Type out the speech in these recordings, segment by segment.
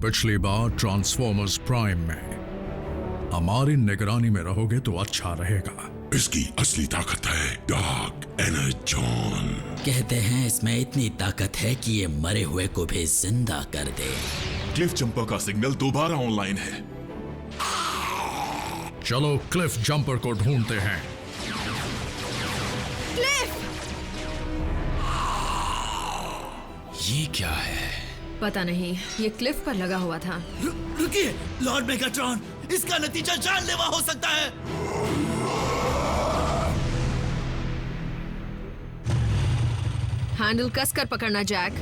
पिछली बार transformers prime में हमारी निगरानी में रहोगे तो अच्छा रहेगा। इसकी असली ताकत है डार्क एनर्जॉन। कहते हैं इसमें इतनी ताकत है कि ये मरे हुए को भी जिंदा कर दे। क्लिफ जंपर का सिग्नल दोबारा ऑनलाइन है। चलो क्लिफ जंपर को ढूंढते हैं। क्लिफ! ये क्या है? पता नहीं, ये क्लिफ पर लगा हुआ था। रुकिए लॉर्ड मेगाट्रॉन, इसका नतीजा जानलेवा हो सकता है। हैंडल कसकर पकड़ना जैक।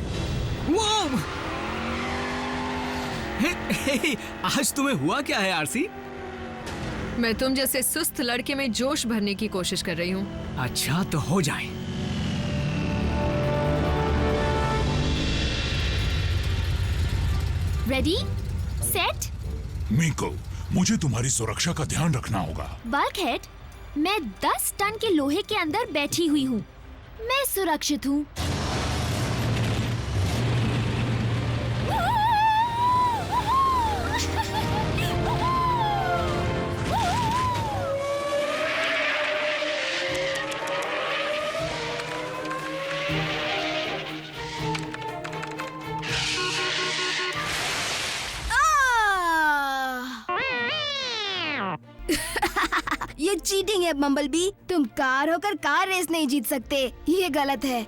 आज तुम्हें हुआ क्या है आरसी? मैं तुम जैसे सुस्त लड़के में जोश भरने की कोशिश कर रही हूँ। अच्छा तो हो जाए। Ready set. मिको, मुझे तुम्हारी सुरक्षा का ध्यान रखना होगा। बल्कहेड, मैं 10 टन के लोहे के अंदर बैठी हुई हूँ। मैं सुरक्षित हूँ। ये चीटिंग है बम्बलबी। तुम कार होकर कार रेस नहीं जीत सकते, ये गलत है।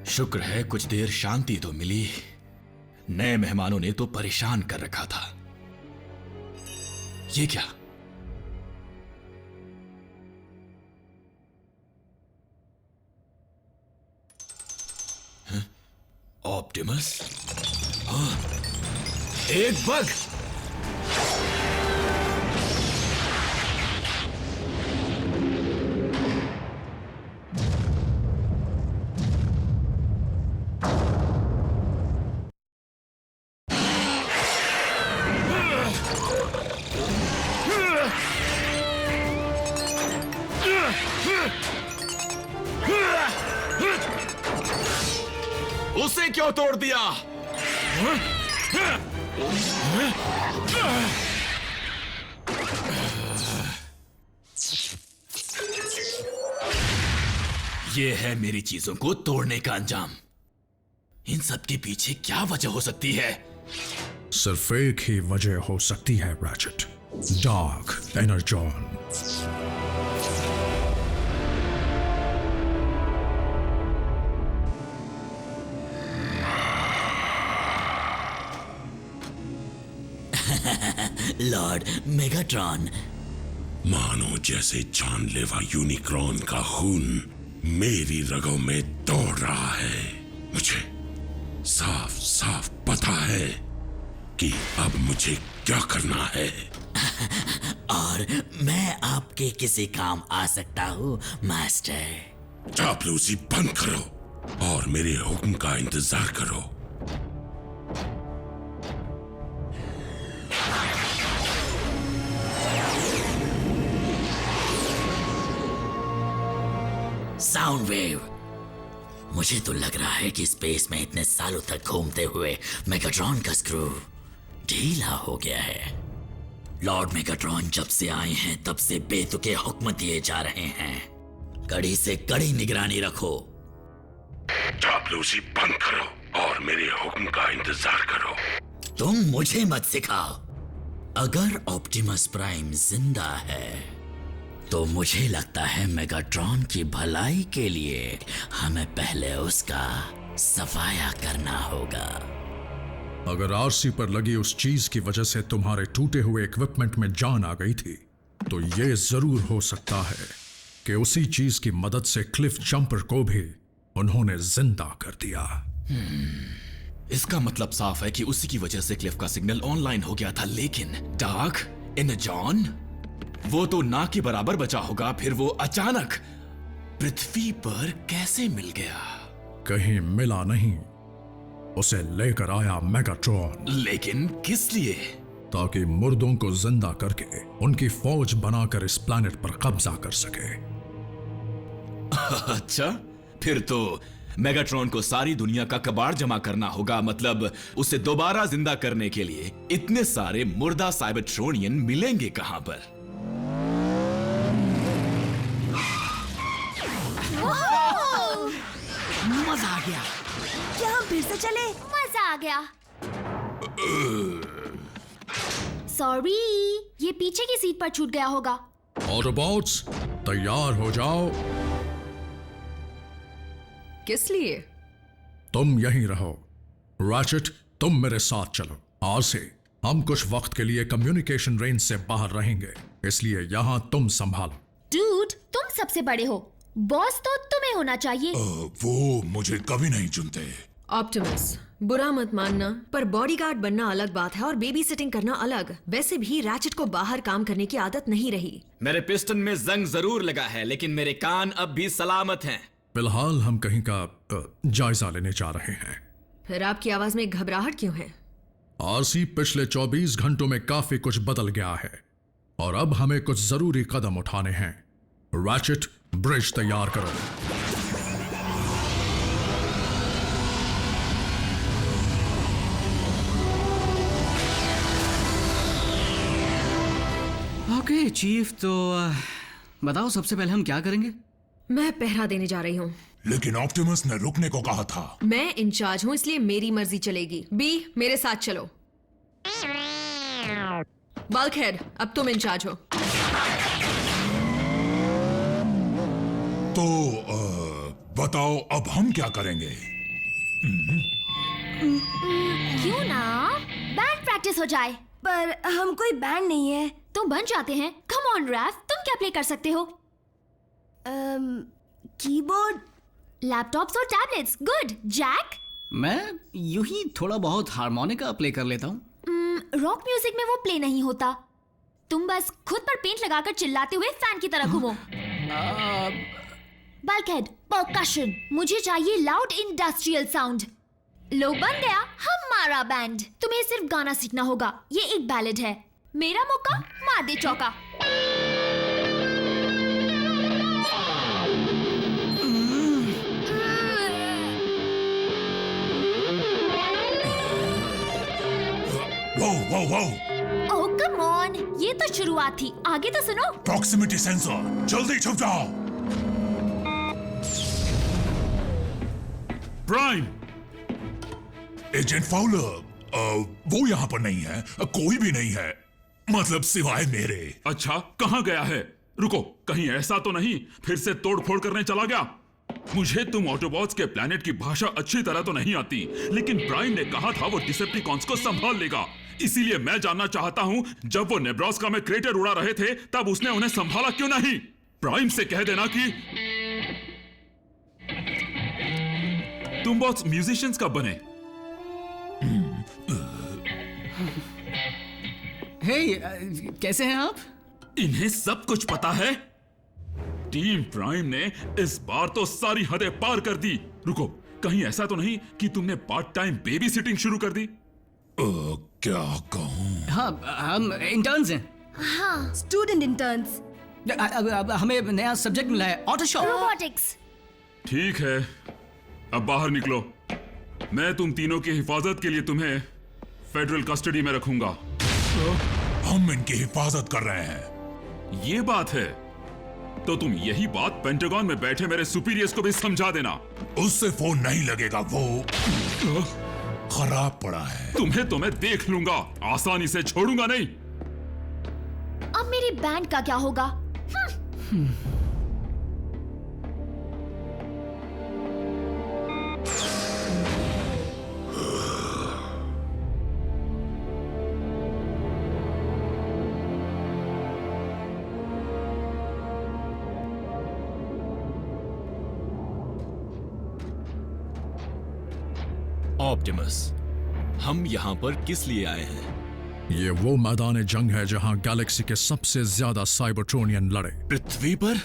शुक्र है कुछ देर शांति तो मिली। नए मेहमानों ने तो परेशान कर रखा था। ये क्या? ऑप्टिमस? एक बग! उसे क्यों तोड़ दिया? ये है मेरी चीजों को तोड़ने का अंजाम। इन सब के पीछे क्या वजह हो सकती है? सिर्फ एक ही वजह हो सकती है ratchet, dark Energon. Lord Megatron, मानो जैसे जानलेवा यूनिक्रॉन का खून मेरी रगों में दौड़ रहा है। मुझे साफ साफ पता है कि अब मुझे क्या करना है। और मैं आपके किसी काम आ सकता हूँ मास्टर। चापलूसी बंद करो और मेरे हुक्म का इंतजार करो। साउंड वेव, मुझे तो लग रहा है कि स्पेस में इतने सालों तक घूमते हुए मेगाट्रॉन का स्क्रू ढीला हो गया है। लॉर्ड मेगाट्रॉन जब से आए हैं तब से बेतुके हुक्म दिए जा रहे हैं। कड़ी से कड़ी निगरानी रखो। चापलूसी बंद करो और मेरे हुक्म का इंतजार करो। तुम मुझे मत सिखाओ। अगर ऑप्टिमस प्राइम जिंदा है तो मुझे लगता है मेगाट्रॉन की भलाई के लिए हमें पहले उसका सफाया करना होगा। अगर आरसी पर लगी उस चीज की वजह से तुम्हारे टूटे हुए इक्विपमेंट में जान आ गई थी तो ये जरूर हो सकता है कि उसी चीज की मदद से क्लिफ जंपर को भी उन्होंने जिंदा कर दिया। इसका मतलब साफ है कि उसी की वजह से क्लिफ का सिग्नल ऑनलाइन हो गया था। लेकिन डार्क एनर्जॉन, वो तो ना के बराबर बचा होगा, फिर वो अचानक पृथ्वी पर कैसे मिल गया? कहीं मिला नहीं, उसे लेकर आया मेगाट्रॉन। लेकिन किस लिए? ताकि मुर्दों को जिंदा करके उनकी फौज बनाकर इस प्लैनेट पर कब्जा कर सके। अच्छा, फिर तो मेगाट्रॉन को सारी दुनिया का कबाड़ जमा करना होगा। मतलब उसे दोबारा जिंदा करने के लिए इतने सारे मुर्दा साइबरट्रोनियन मिलेंगे कहां पर? मजा आ गया। क्या हम फिर से चले? मजा आ गया। सॉरी, ये पीछे की सीट पर छूट गया होगा। ऑटोबॉट्स तैयार हो जाओ। किस लिए? तुम यहीं रहो। रैचेट, तुम मेरे साथ चलो। आज से हम कुछ वक्त के लिए कम्युनिकेशन रेंज से बाहर रहेंगे, इसलिए यहाँ तुम संभालो। डूड, तुम सबसे बड़े हो, बॉस तो तुम्हें होना चाहिए। वो मुझे कभी नहीं चुनते। ऑप्टिमस, बुरा मत मानना, पर बॉडीगार्ड बनना अलग बात है और बेबी सिटिंग करना अलग। वैसे भी रैचेट को बाहर काम करने की आदत नहीं रही। मेरे पिस्टन में जंग जरूर लगा है, लेकिन मेरे कान अब भी सलामत हैं। फिलहाल हम कहीं का जायजा लेने जा रहे हैं। फिर आपकी आवाज में घबराहट क्यों है? आरसी, पिछले 24 घंटों में काफी कुछ बदल गया है और अब हमें कुछ जरूरी कदम उठाने हैं। रैचेट, ब्रिज तैयार करो। ओके चीफ, तो बताओ सबसे पहले हम क्या करेंगे? मैं पहरा देने जा रही हूँ। लेकिन ऑप्टिमस ने रुकने को कहा था। मैं इंचार्ज हूँ, इसलिए मेरी मर्जी चलेगी। बी, मेरे साथ चलो। बल्कहेड, अब तुम इंचार्ज हो। तो बताओ अब हम क्या करेंगे? क्यों ना बैंड प्रैक्टिस हो जाए। पर हम कोई बैंड नहीं है। तो बन जाते हैं। कम ऑन रैफ, तुम क्या प्ले कर सकते हो? कीबोर्ड, लैपटॉप्स और टैबलेट्स। गुड। जैक? मैं यूं ही थोड़ा बहुत हारमोनिका प्ले कर लेता हूँ। रॉक म्यूजिक में वो प्ले नहीं होता। तुम बस खुद पर पेंट लगाकर चिल्लाते हुए फैन की तरह घूमो। Bulkhead, percussion. मुझे चाहिए लाउड इंडस्ट्रियल साउंड। लो, बन गया हमारा बैंड। तुम्हें सिर्फ गाना सीखना होगा। ये एक बैलेड है। मेरा मौका, मार दे चौका। वो ओह कम ऑन, ये तो शुरुआत थी, आगे तो सुनो। प्रॉक्सिमिटी सेंसर, जल्दी छुप जाओ। प्राइम, एजेंट फाउलर, वो यहाँ पर नहीं है। कोई भी नहीं है, मतलब सिवाय मेरे। अच्छा, कहाँ गया है? रुको, कहीं ऐसा तो नहीं फिर से तोड़फोड़ करने चला गया? मुझे तुम ऑटोबॉट्स के प्लेनेट की भाषा अच्छी तरह तो नहीं आती, लेकिन प्राइम ने कहा था वो डिसेप्टिकॉन्स को संभाल लेगा। इसीलिए मैं जानना चाहता हूं, जब वो नेब्रास्का में क्रेटर उड़ा रहे थे तब उसने उन्हें संभाला क्यों नहीं? प्राइम से कह देना कि तुम बहुत म्यूजिशियंस कब बने? हे, कैसे हैं आप? इन्हें सब कुछ पता है। टीम प्राइम ने इस बार तो सारी हदें पार कर दी। रुको, कहीं ऐसा तो नहीं कि तुमने पार्ट टाइम बेबी सिटिंग शुरू कर दी? क्या कहूं? हाँ, हम इंटर्न्स हैं। हाँ, स्टूडेंट इंटर्न्स। अब हमें नया सब्जेक्ट मिला है, ऑटोशॉप। रोबोटिक्स। ठीक है, अब बाहर निकलो। मैं तुम तीनों की हिफाजत के लिए तुम्हें फेडरल कस्टडी में रखूंगा। हम इनकी हिफाजत कर रहे हैं। ये बात है, तो तुम यही बात पेंटागन में बैठे मेरे सुपीरियर्स को भी समझा देना। उससे फोन नहीं लगेगा, वो खराब पड़ा है। तुम्हें तो मैं देख लूंगा, आसानी से छोड़ूंगा नहीं। अब मेरी बैंड का क्या होगा? ऑप्टिमस, हम यहाँ पर किस लिए आए हैं? ये वो मैदान जंग है जहां गैलेक्सी के सबसे ज्यादा साइबरट्रोनियन लड़े। पृथ्वी पर?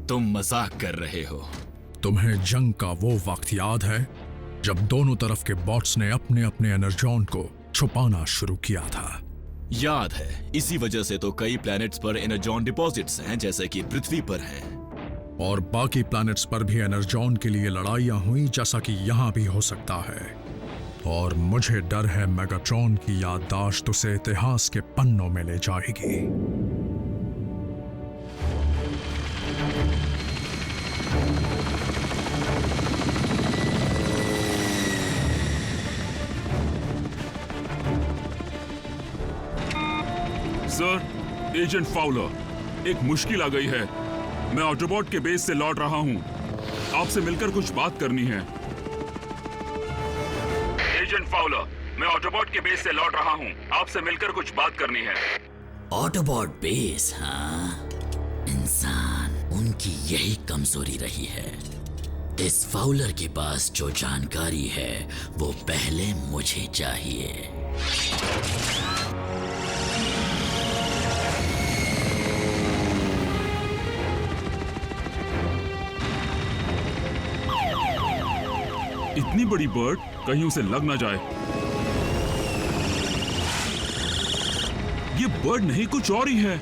तुम मजाक कर रहे हो। तुम्हें जंग का वो वक्त याद है जब दोनों तरफ के बॉट्स ने अपने अपने एनर्जॉन को छुपाना शुरू किया था? याद है, इसी वजह से तो कई प्लैनेट्स पर एनर्जॉन डिपॉजिट्स हैं, जैसे कि पृथ्वी पर हैं। और बाकी प्लैनेट्स पर भी एनर्जॉन के लिए लड़ाइयां हुई, जैसा कि यहां भी हो सकता है। और मुझे डर है मेगाट्रॉन की याददाश्त उसे इतिहास के पन्नों में ले जाएगी। सर, एजेंट फाउलर, एक मुश्किल आ गई है। मैं ऑटोबॉट के बेस से लौट रहा हूं। आपसे मिलकर कुछ बात करनी है। एजेंट फाउलर, मैं ऑटोबॉट के बेस से लौट रहा हूं। आपसे मिलकर कुछ बात करनी है। ऑटोबॉट बेस, हाँ? इंसान, उनकी यही कमजोरी रही है। इस फाउलर के पास जो जानकारी है वो पहले मुझे चाहिए। इतनी बड़ी बर्ड, कहीं उसे लग ना जाए। ये बर्ड नहीं, कुछ और ही है।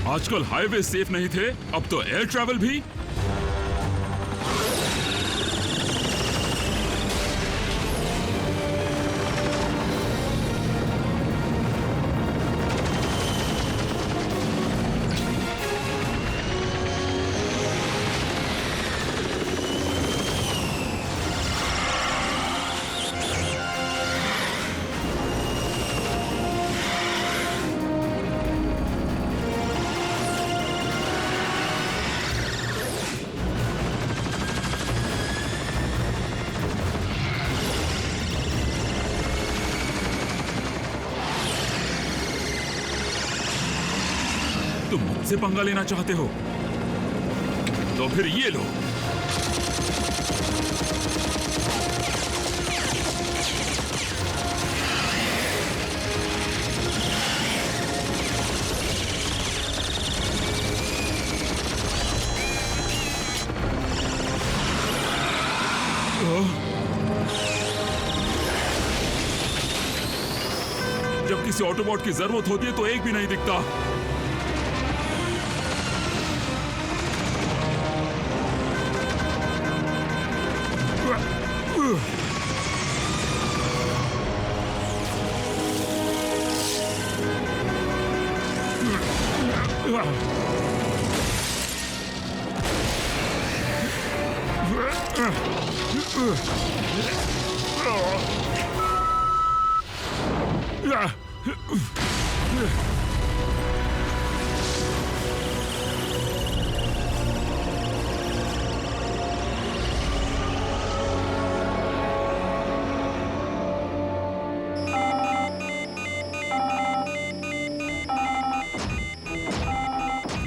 आजकल हाईवे सेफ नहीं थे, अब तो एयर ट्रैवल भी। तुम मुझसे पंगा लेना चाहते हो तो फिर ये लो। जब किसी ऑटोबॉट की जरूरत होती है तो एक भी नहीं दिखता।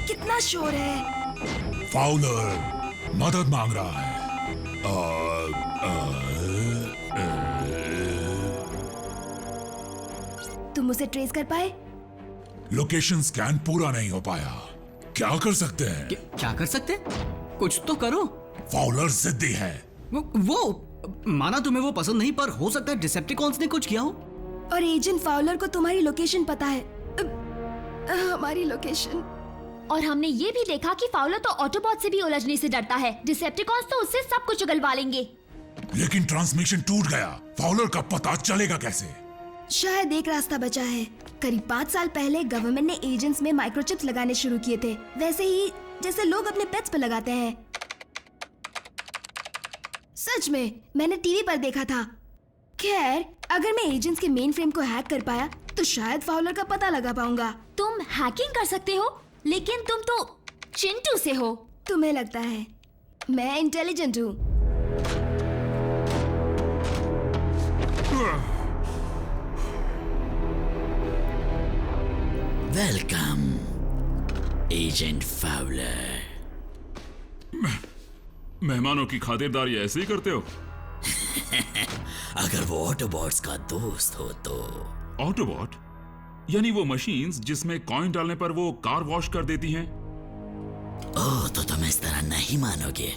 कितना शोर है। फाउलर मदद मांग रहा है। तुम उसे ट्रेस कर पाए? लोकेशन स्कैन पूरा नहीं हो पाया। क्या कर सकते हैं? क्या कर सकते? कुछ तो करो। फाउलर जिद्दी है। वो माना तुम्हें वो पसंद नहीं, पर हो सकता है डिसेप्टिकॉन्स ने कुछ किया हो। और एजेंट फाउलर को तुम्हारी लोकेशन पता है। हमारी लोकेशन। और हमने ये भी देखा कि फाउलर तो ऑटोबॉट से भी उलझने से डरता है। डिसेप्टिकॉन्स तो उससे सब कुछ उगलवा लेंगे। लेकिन ट्रांसमिशन टूट गया। फाउलर का पता चलेगा कैसे? शायद एक रास्ता बचा है। करीब 5 साल पहले गवर्नमेंट ने एजेंट्स में माइक्रोचिप्स लगाने शुरू किए थे, वैसे ही जैसे लोग अपने पेट्स पर लगाते हैं। सच में, मैंने टीवी पर देखा था। खैर, अगर मैं एजेंट्स के मेन फ्रेम को हैक कर पाया तो शायद फाउलर का पता लगा पाऊंगा। तुम हैकिंग कर सकते हो, लेकिन तुम तो चिंटू से हो। तुम्हें लगता है मैं इंटेलिजेंट हूँ? Welcome agent Fowler. मेहमानों की खातिरदारी ऐसे ही करते हो? अगर वो ऑटोबॉट्स का दोस्त हो तो। ऑटोबॉट? यानी वो मशीन्स जिसमें कॉइन डालने पर वो कार वॉश कर देती हैं? ओह, तो तुम इस तरह नहीं मानोगे।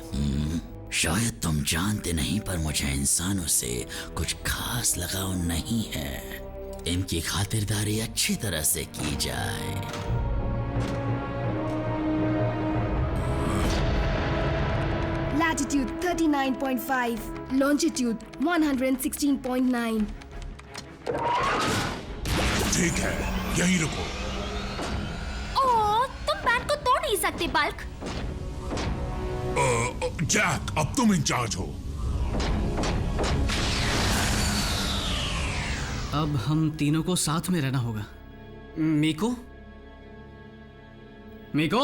शायद तुम जानते नहीं, पर मुझे इंसानों से कुछ खास लगाव नहीं है। इनकी खातिरदारी अच्छी तरह से की जाए। Latitude 39.5, longitude 116.9. ठीक है, यहीं रुको। ओह, तुम बैंड को तोड़ नहीं सकते बल्क। जैक, अब तुम इंचार्ज हो। अब हम तीनों को साथ में रहना होगा। मीको? मीको?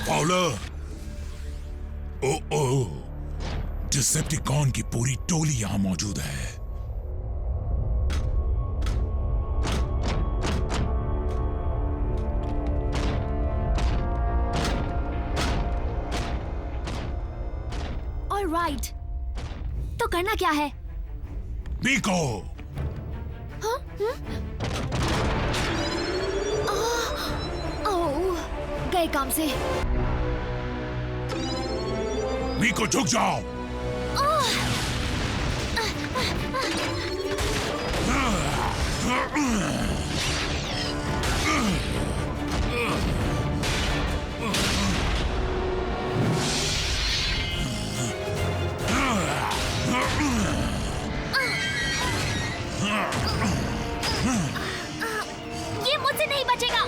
फाउलर! ओ, डिसेप्टिकॉन की पूरी टोली यहां मौजूद है। ऑलराइट, तो करना क्या है? मीको! हाँ? ओह, गए काम से। मीको झुक जाओ। ये मुझसे नहीं बचेगा।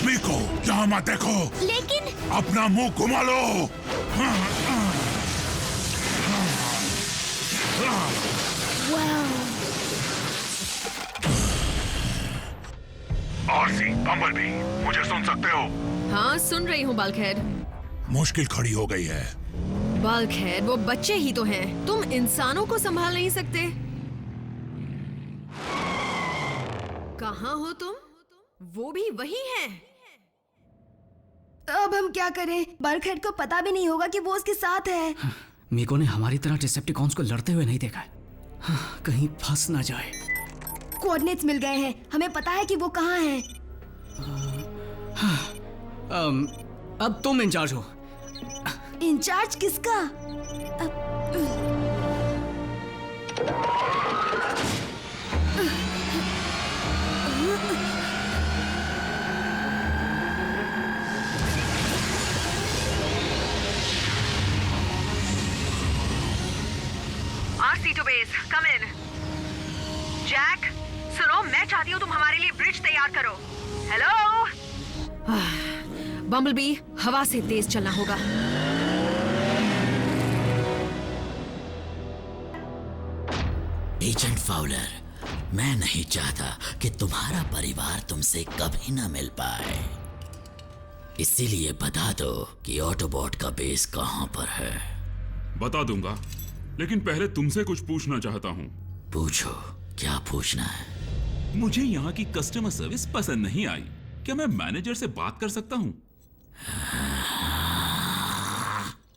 मीको, यहाँ मत देखो। लेकिन अपना मुंह घुमा लो। आरसी, बम्बलबी, मुझे सुन सकते हो? हाँ, सुन रही हूँ बल्कहेड। मुश्किल खड़ी हो गई है। बल्कहेड, वो बच्चे ही तो हैं। तुम इंसानों को संभाल नहीं सकते। कहाँ हो तुम? वो भी वही हैं। अब हम क्या करें? बल्कहेड को पता भी नहीं होगा कि वो उसके साथ है। मीको ने हमारी तरह डिसेप्टिकॉन्स को लड़ते हुए नहीं देखा है। कहीं फंस ना जाए। कोऑर्डिनेट्स मिल गए हैं। हमें पता है कि वो कहाँ है। अब तुम इंचार्ज हो। इंचार्ज किसका? RC to base, come in. Jack, सुनो, मैं चाहती हूँ तुम हमारे लिए ब्रिज तैयार करो। हेलो? बम्बलबी, हवा से तेज चलना होगा। एजेंट फाउलर, मैं नहीं चाहता कि तुम्हारा परिवार तुमसे कभी ना मिल पाए। इसीलिए बता दो कि ऑटोबॉट का बेस कहाँ पर है। बता दूंगा, लेकिन पहले तुमसे कुछ पूछना चाहता हूँ। पूछो, क्या पूछना है? मुझे यहाँ की कस्टमर सर्विस पसंद नहीं आई। क्या मैं मैनेजर से बात कर सकता हूँ?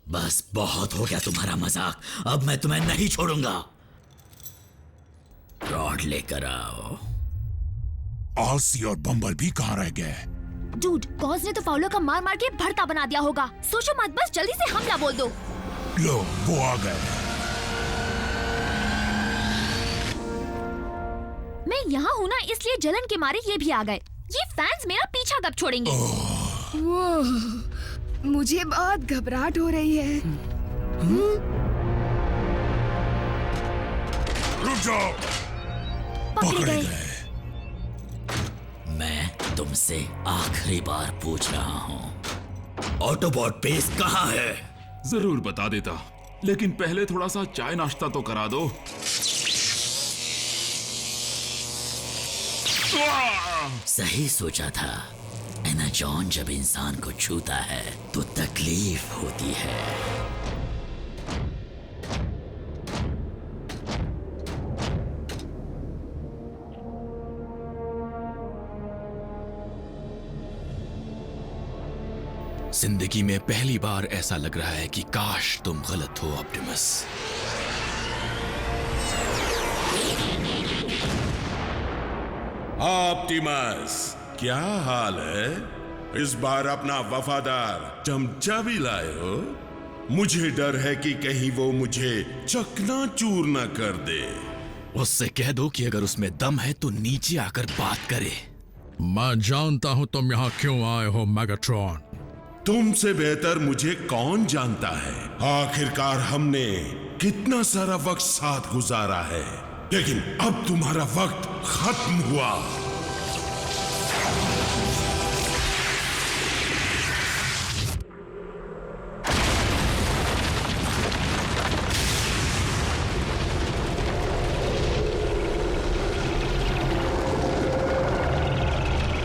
बस बहुत हो गया तुम्हारा मजाक। अब मैं तुम्हें नहीं छोड़ूंगा। रॉड लेकर आओ। आरसी और बम्बलबी कहाँ रह गए? डूड, कॉज ने तो फाउलर का मार मार के भरता बना दिया होगा। सोचो मत, बस जल्दी से हमला बोल दो। लो, वो आ गए। मैं यहाँ हूँ ना, इसलिए जलन के मारे ये भी आ गए। ये फैंस मेरा पीछा कब छोड़ेंगे? मुझे बहुत घबराहट हो रही है। रुक जाओ। पकड़े गए। मैं तुमसे आखिरी बार पूछ रहा हूँ, ऑटोबॉट बेस कहाँ है? जरूर बता देता, लेकिन पहले थोड़ा सा चाय नाश्ता तो करा दो। सही सोचा था। एनाजॉन जब इंसान को छूता है तो तकलीफ होती है। जिंदगी में पहली बार ऐसा लग रहा है कि काश तुम गलत हो ऑप्टिमस। ऑप्टिमस, क्या हाल है? इस बार अपना वफादार चमचा भी लाए हो? मुझे डर है कि कहीं वो मुझे चकनाचूर न कर दे। उससे कह दो कि अगर उसमें दम है तो नीचे आकर बात करे। मैं जानता हूं तुम यहाँ क्यों आए हो मेगाट्रॉन। तुमसे बेहतर मुझे कौन जानता है? आखिरकार हमने कितना सारा वक्त साथ गुजारा है, लेकिन अब तुम्हारा वक्त खत्म हुआ।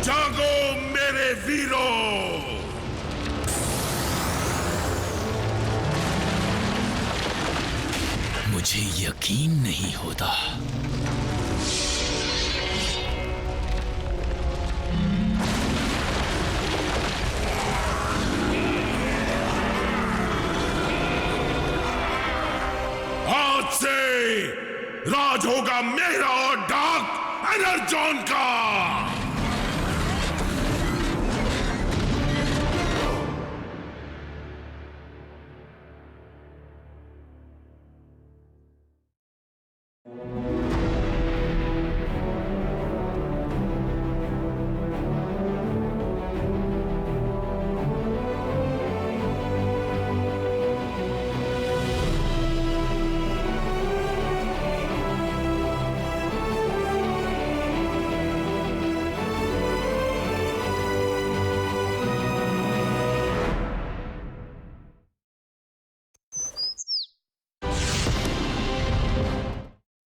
जागो मेरे वीरों! मुझे यकीन नहीं होता। आज से राज होगा मेरा और डार्क एनर्जॉन का।